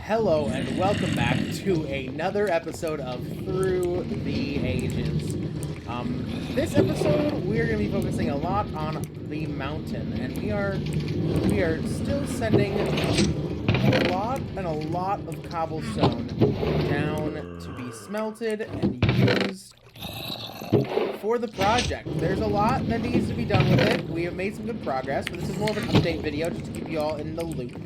Hello and welcome back to another episode of Through the Ages. This episode we are going to be focusing a lot on the mountain, and we are still sending a lot of cobblestone down to be smelted and used for the project. There's a lot that needs to be done with it. We have made some good progress, but this is more of an update video just to keep you all in the loop.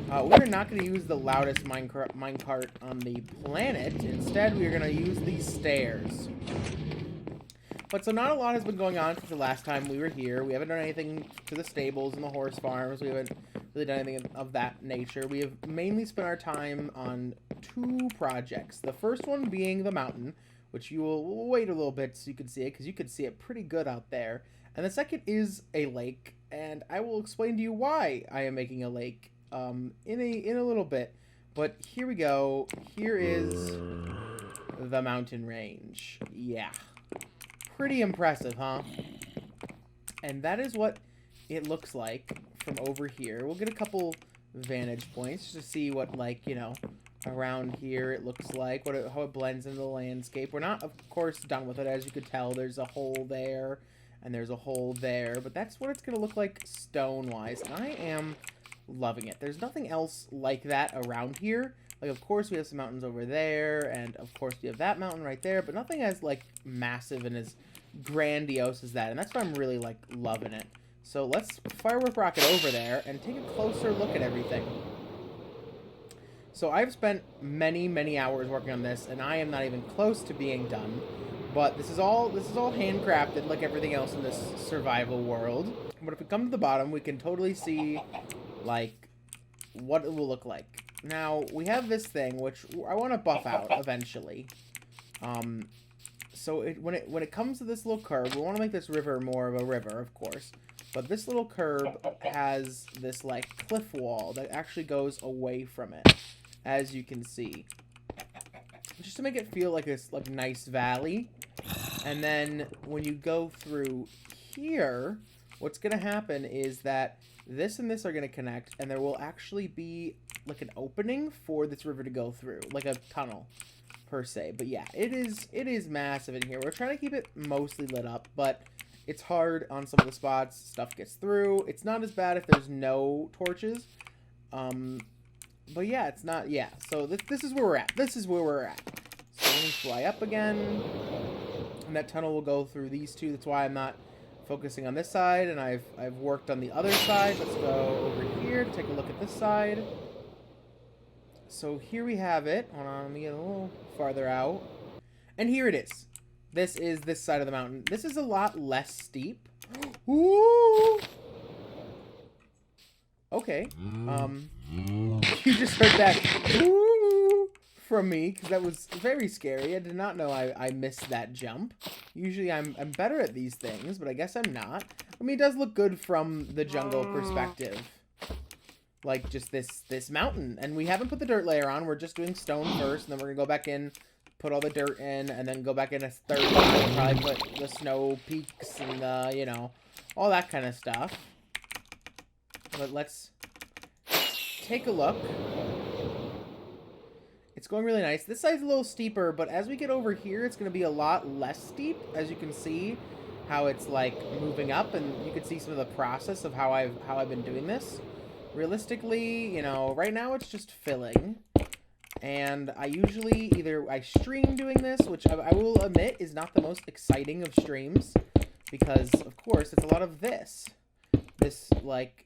We're not going to use the loudest minecart on the planet. Instead, we are going to use these stairs. But so not a lot has been going on since the last time we were here. We haven't done anything to the stables and the horse farms. We haven't really done anything of that nature. We have mainly spent our time on two projects. The first one being the mountain, which you will wait a little bit so you can see it, because you can see it pretty good out there. And the second is a lake, and I will explain to you why I am making a lake in a little bit. But here we go. Here is the mountain range. Yeah. Pretty impressive, huh? And that is what it looks like from over here. We'll get a couple vantage points to see what, like, you know, around here it looks like, how it blends into the landscape. We're not, of course, done with it. As you could tell, there's a hole there and there's a hole there, but that's what it's going to look like stone-wise. And I am loving it. There's nothing else like that around here. Like, of course, we have some mountains over there, and of course, we have that mountain right there, but nothing as, like, massive and as grandiose as that, and that's why I'm really, like, loving it. So let's firework rocket over there and take a closer look at everything. So I've spent many hours working on this, and I am not even close to being done. But this is all handcrafted, like everything else in this survival world. But if we come to the bottom, we can totally see, like, what it will look like. Now, we have this thing, which I want to buff out eventually. So when it comes to this little curve, we want to make this river more of a river, of course. But this little curve has this, like, cliff wall that actually goes away from it, as you can see. Just to make it feel like this, like, nice valley. And then when you go through here, what's going to happen is that this and this are going to connect, and there will actually be, like, an opening for this river to go through, like a tunnel, per se. But yeah, it is massive in here. We're trying to keep it mostly lit up, but it's hard on some of the spots. Stuff gets through. It's not as bad if there's no torches. But yeah, it's not, yeah. So this is where we're at. This is where we're at. So let me fly up again. And that tunnel will go through these two. That's why I'm not focusing on this side, and I've worked on the other side. Let's go over here to take a look at this side. So here we have it. Hold on, let me get a little farther out. And here it is. This is this side of the mountain. This is a lot less steep. Ooh! Okay. You just heard that ooh from me, because that was very scary. I did not know I missed that jump. Usually I'm better at these things, but I guess I'm not. I mean, it does look good from the jungle perspective. Like, just this mountain. And we haven't put the dirt layer on. We're just doing stone first, and then we're going to go back in, put all the dirt in, and then go back in a third time, probably put the snow peaks and, you know, all that kind of stuff. But let's take a look. It's going really nice. This side's a little steeper, but as we get over here, it's going to be a lot less steep. As you can see, how it's, like, moving up, and you can see some of the process of how I've been doing this. Realistically, you know, right now it's just filling, and I usually I stream doing this, which I will admit is not the most exciting of streams, because, of course, it's a lot of this, like,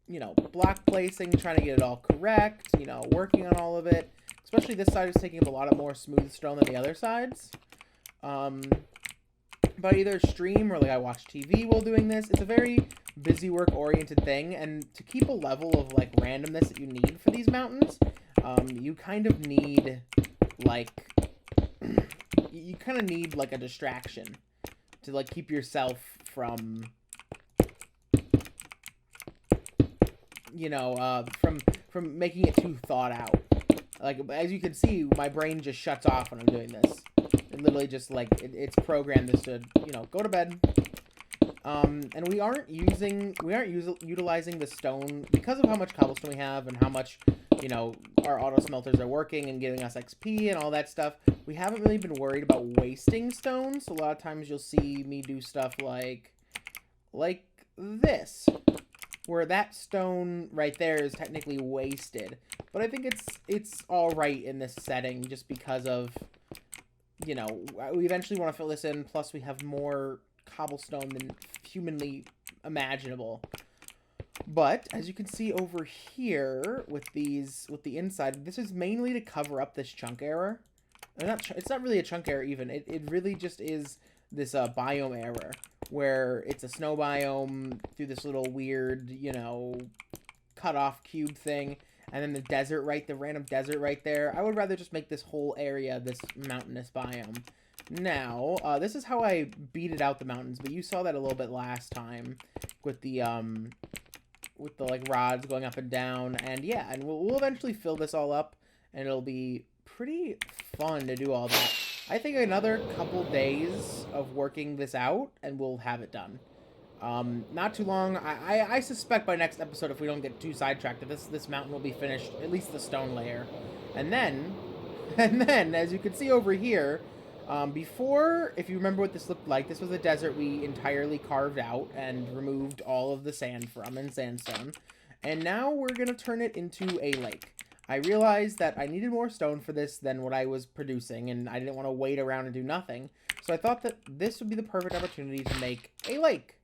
you know, block placing, trying to get it all correct, you know, working on all of it. Especially this side is taking up a lot of more smooth stone than the other sides. But either stream or, like, I watch TV while doing this. It's a very busy work-oriented thing, and to keep a level of, like, randomness that you need for these mountains, you kind of need, like, like, a distraction to, like, keep yourself from, you know, from making it too thought out. Like, as you can see, my brain just shuts off when I'm doing this. It literally just, like, it's programmed just to, you know, go to bed. And we aren't utilizing the stone because of how much cobblestone we have and how much you know, our auto smelters are working and giving us XP and all that stuff. We haven't really been worried about wasting stones. So a lot of times you'll see me do stuff like this, where that stone right there is technically wasted. But I think it's all right in this setting just because of, you know, we eventually want to fill this in. Plus, we have more cobblestone than humanly imaginable. But as you can see over here with the inside, this is mainly to cover up this chunk error. It's not really a chunk error even. It really just is this biome error where it's a snow biome through this little weird, you know, cut off cube thing, and then the random desert right there. I would rather just make this whole area this mountainous biome. Now, this is how I beated out the mountains, but you saw that a little bit last time with the like rods going up and down, and yeah, and we'll eventually fill this all up, and it'll be pretty fun to do all that. I think another couple days of working this out, and we'll have it done. Not too long. I suspect by next episode, if we don't get too sidetracked, that this mountain will be finished, at least the stone layer. And then, as you can see over here, before, if you remember what this looked like, this was a desert we entirely carved out and removed all of the sand from and sandstone. And now we're going to turn it into a lake. I realized that I needed more stone for this than what I was producing, and I didn't want to wait around and do nothing. So I thought that this would be the perfect opportunity to make a lake.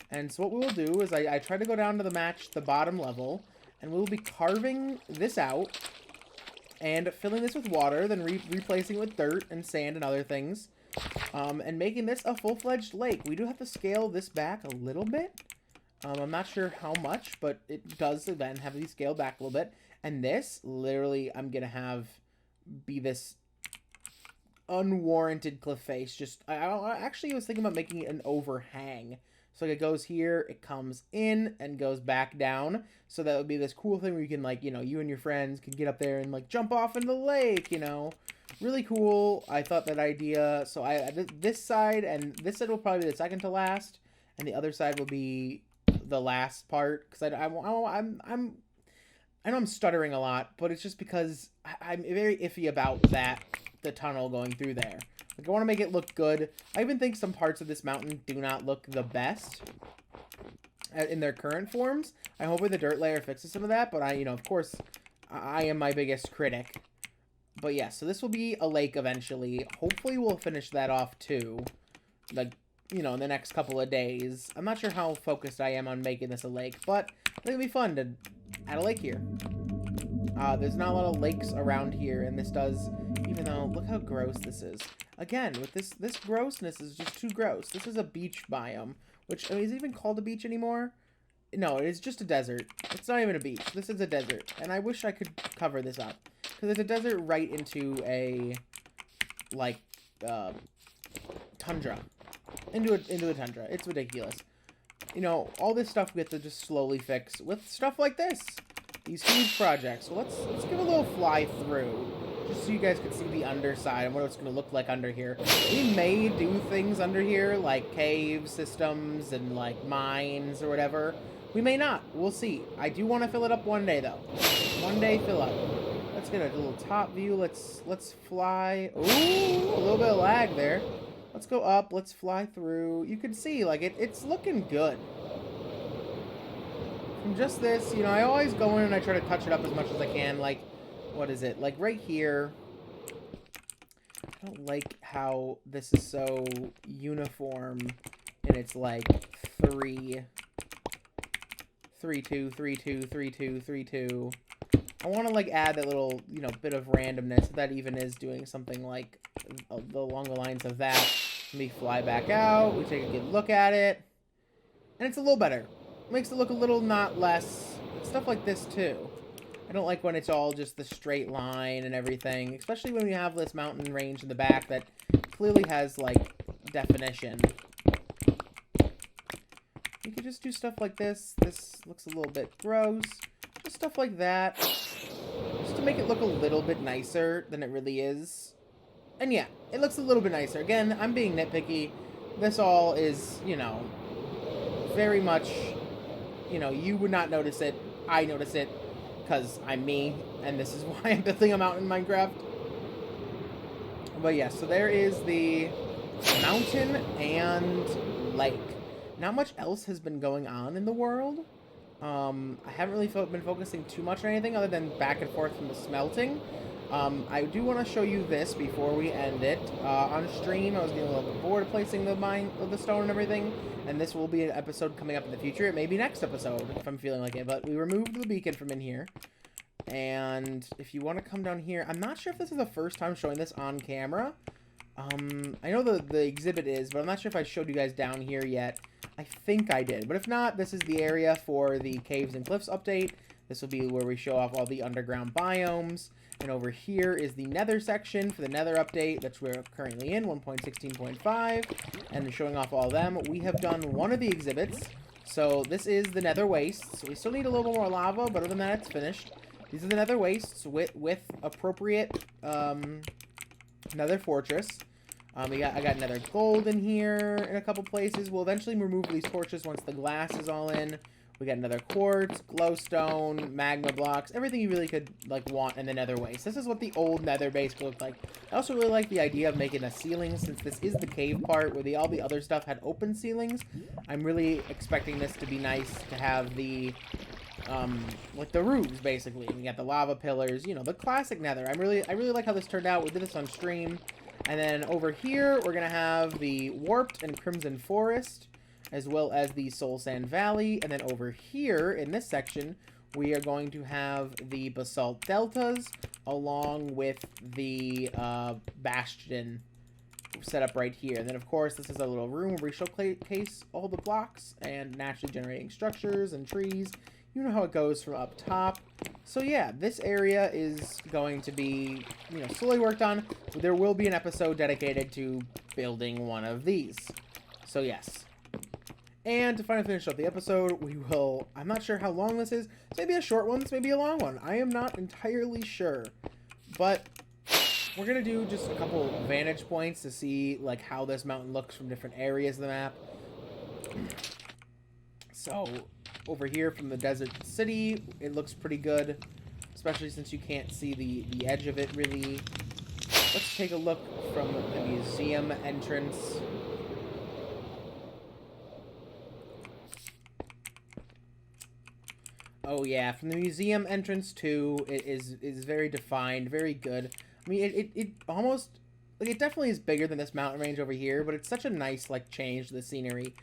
And so what we will do is I try to go down to the bottom level, and we will be carving this out and filling this with water, then replacing it with dirt and sand and other things, and making this a full-fledged lake. We do have to scale this back a little bit. I'm not sure how much, but it does then have to be scaled back a little bit. And this, literally, I'm going to have be this unwarranted cliff face. Just, I actually was thinking about making it an overhang. So it goes here, it comes in, and goes back down. So that would be this cool thing where you can, like, you know, you and your friends can get up there and, like, jump off into the lake, you know. Really cool. I thought that idea. So I this side, and this side will probably be the second to last. And the other side will be the last part. Because I know I'm stuttering a lot, but it's just because I'm very iffy about the tunnel going through there. Like, I want to make it look good. I even think some parts of this mountain do not look the best in their current forms. I hope the dirt layer fixes some of that, but of course, I am my biggest critic. But yeah, so this will be a lake eventually. Hopefully we'll finish that off too. Like, in the next couple of days. I'm not sure how focused I am on making this a lake, but I think it'll be fun to add a lake here. There's not a lot of lakes around here, and this does, even though, look how gross this is. Again, with this grossness is just too gross. This is a beach biome, which, is it even called a beach anymore? No, it is just a desert. It's not even a beach. This is a desert, and I wish I could cover this up. Because it's a desert right into a, like, tundra. Into the tundra. It's ridiculous. All this stuff we have to just slowly fix with stuff like this. These huge projects. So let's give a little fly through, just so you guys can see the underside and what it's going to look like under here. We may do things under here, like cave systems and, like, mines or whatever. We may not. We'll see. I do want to fill it up one day, though. One day fill up. Let's get a little top view. Let's fly. Ooh, a little bit of lag there. Let's go up. Let's fly through. You can see, like, it's looking good. From just this, I always go in and I try to touch it up as much as I can. Like, what is it? Like, right here. I don't like how this is so uniform. And it's like 3, 3, 2, 3, 2, 3, 2, 3, 2. I want to, like, add that little, bit of randomness. That even is doing something like along the lines of that. Let me fly back out. We take a good look at it. And it's a little better. Makes it look a little not less. Stuff like this, too. I don't like when it's all just the straight line and everything. Especially when we have this mountain range in the back that clearly has, like, definition. You could just do stuff like this. This looks a little bit gross. Just stuff like that. Just to make it look a little bit nicer than it really is. And yeah, it looks a little bit nicer. Again, I'm being nitpicky. This all is, very much, you would not notice it. I notice it. because I'm me, and this is why I'm building a mountain in Minecraft. But yeah, so there is the mountain and lake. Not much else has been going on in the world. I haven't really been focusing too much on anything other than back and forth from the smelting. I do want to show you this before we end it. On stream, I was getting a little bit bored of placing the stone and everything, and this will be an episode coming up in the future. It may be next episode if I'm feeling like it, but we removed the beacon from in here. And if you want to come down here, I'm not sure if this is the first time showing this on camera. I know the exhibit is, but I'm not sure if I showed you guys down here yet. I think I did, but if not, this is the area for the Caves and Cliffs update. This will be where we show off all the underground biomes. And over here is the Nether section for the Nether update. That's where we're currently in, 1.16.5. And showing off all of them. We have done one of the exhibits. So this is the Nether Wastes. So we still need a little more lava, but other than that, it's finished. These are the Nether Wastes with appropriate Nether Fortress. I got Nether Gold in here in a couple places. We'll eventually remove these torches once the glass is all in. We got Nether Quartz, Glowstone, Magma Blocks, everything you really could like want in the Nether Waste. This is what the old Nether base looked like. I also really like the idea of making a ceiling, since this is the cave part where all the other stuff had open ceilings. I'm really expecting this to be nice to have the like the roofs basically. We got the lava pillars, you know, the classic Nether. I really like how this turned out. We did this on stream. And then over here, we're going to have the Warped and Crimson Forest, as well as the Soul Sand Valley. And then over here, in this section, we are going to have the Basalt Deltas, along with the Bastion set up right here. And then, of course, this is a little room where we showcase all the blocks and naturally generating structures and trees. You know how it goes from up top. So yeah, this area is going to be, you know, slowly worked on. There will be an episode dedicated to building one of these. So yes. And to finally finish up the episode, we will, I'm not sure how long this is. This may be a short one, this may be a long one. I am not entirely sure. But we're going to do just a couple vantage points to see like how this mountain looks from different areas of the map. So over here from the desert city, it looks pretty good, especially since you can't see the edge of it really. Let's take a look from the museum entrance. Oh yeah, from the museum entrance too, it is very defined, very good. I mean, it almost, like, it definitely is bigger than this mountain range over here, but it's such a nice, like, change to the scenery.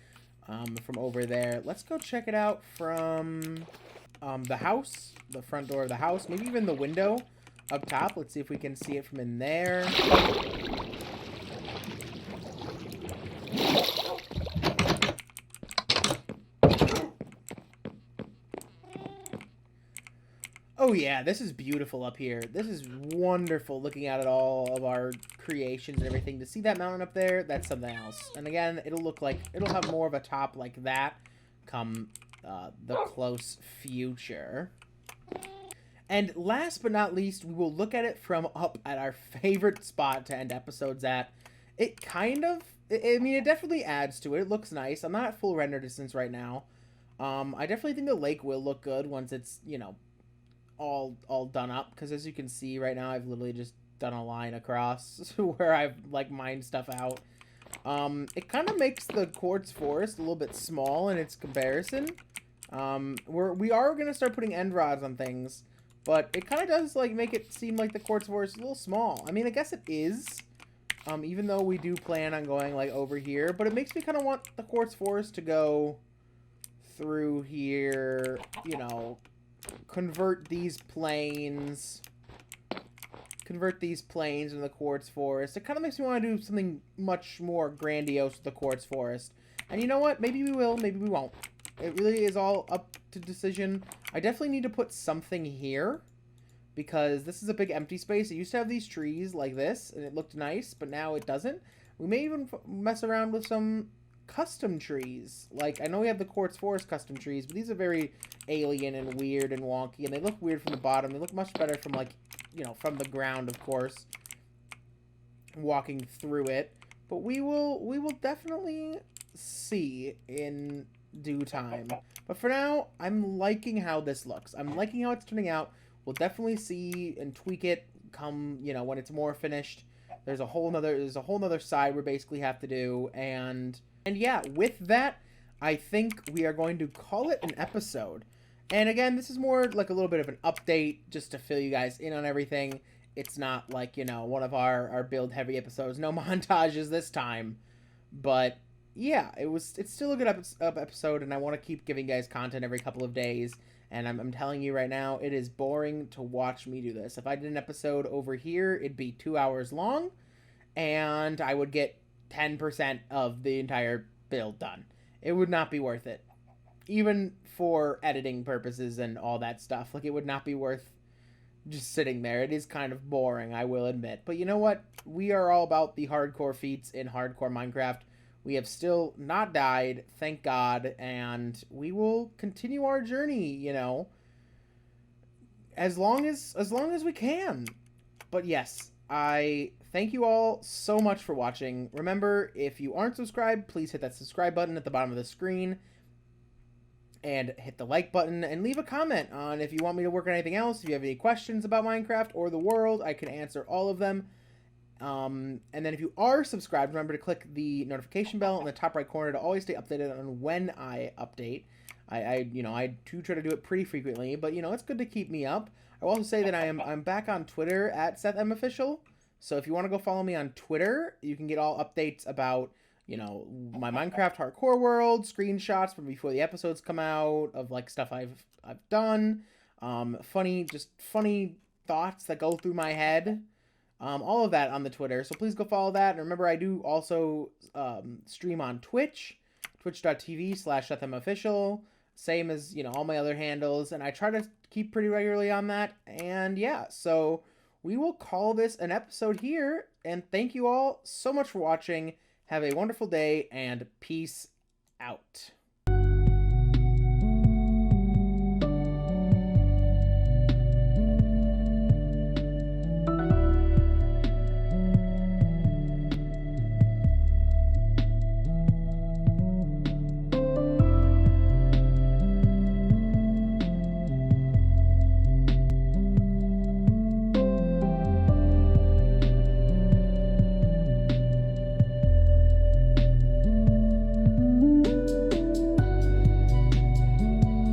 From over there. Let's go check it out from the house, the front door of the house, maybe even the window up top. Let's see if we can see it from in there. Oh yeah, this is beautiful up here. This is wonderful looking at it all of our creations and everything. To see that mountain up there, that's something else. And again, it'll look like, it'll have more of a top like that come the close future. And last but not least, we will look at it from up at our favorite spot to end episodes at. It kind of, I mean, it definitely adds to it. It looks nice. I'm not at full render distance right now. I definitely think the lake will look good once it's, you know, all done up, because as you can see right now, I've literally just done a line across where I've like mined stuff out. It kind of makes the quartz forest a little bit small in its comparison. We are gonna start putting end rods on things, but it kind of does like make it seem like the quartz forest is a little small. I mean, I guess it is, even though we do plan on going like over here, but it makes me kind of want the quartz forest to go through here, you know, convert these plains into the quartz forest. It kind of makes me want to do something much more grandiose with the quartz forest. And you know what? Maybe we will, maybe we won't. It really is all up to decision. I definitely need to put something here, because this is a big empty space. It used to have these trees like this, and it looked nice, but now it doesn't. We may even mess around with some custom trees. Like, I know we have the quartz forest custom trees, but these are very alien and weird and wonky, and they look weird from the bottom. They look much better from, like, you know, from the ground, of course, walking through it. But we will definitely see in due time. But But for now, I'm liking how this looks. I'm liking how it's turning out. We'll definitely see and tweak it come, when it's more finished. There's a whole nother side we basically have to do, and yeah, with that, I think we are going to call it an episode. And again, this is more like a little bit of an update just to fill you guys in on everything. It's not like, one of our build heavy episodes. No montages this time. But yeah, it's still a good episode, and I want to keep giving you guys content every couple of days. And I'm telling you right now, it is boring to watch me do this. If I did an episode over here, it'd be 2 hours long, and I would get 10% of the entire build done. It would not be worth it. Even for editing purposes and all that stuff. Like, it would not be worth just sitting there. It is kind of boring, I will admit. But you know what? We are all about the hardcore feats in hardcore Minecraft. We have still not died, thank God, and we will continue our journey, as long as we can. But yes, I thank you all so much for watching. Remember, if you aren't subscribed, please hit that subscribe button at the bottom of the screen. And hit the like button and leave a comment on if you want me to work on anything else. If you have any questions about Minecraft or the world, I can answer all of them. And then if you are subscribed, remember to click the notification bell in the top right corner to always stay updated on when I update. I do try to do it pretty frequently, but it's good to keep me up. I will also say that I'm back on Twitter at SethMOfficial. So if you want to go follow me on Twitter, you can get all updates about my Minecraft hardcore world, screenshots from before the episodes come out of like stuff I've done, funny thoughts that go through my head. All of that on the Twitter, so please go follow that. And remember, I do also stream on Twitch, twitch.tv/SethMOfficial, same as, all my other handles, and I try to keep pretty regularly on that. And yeah, so we will call this an episode here, and thank you all so much for watching. Have a wonderful day, and peace out.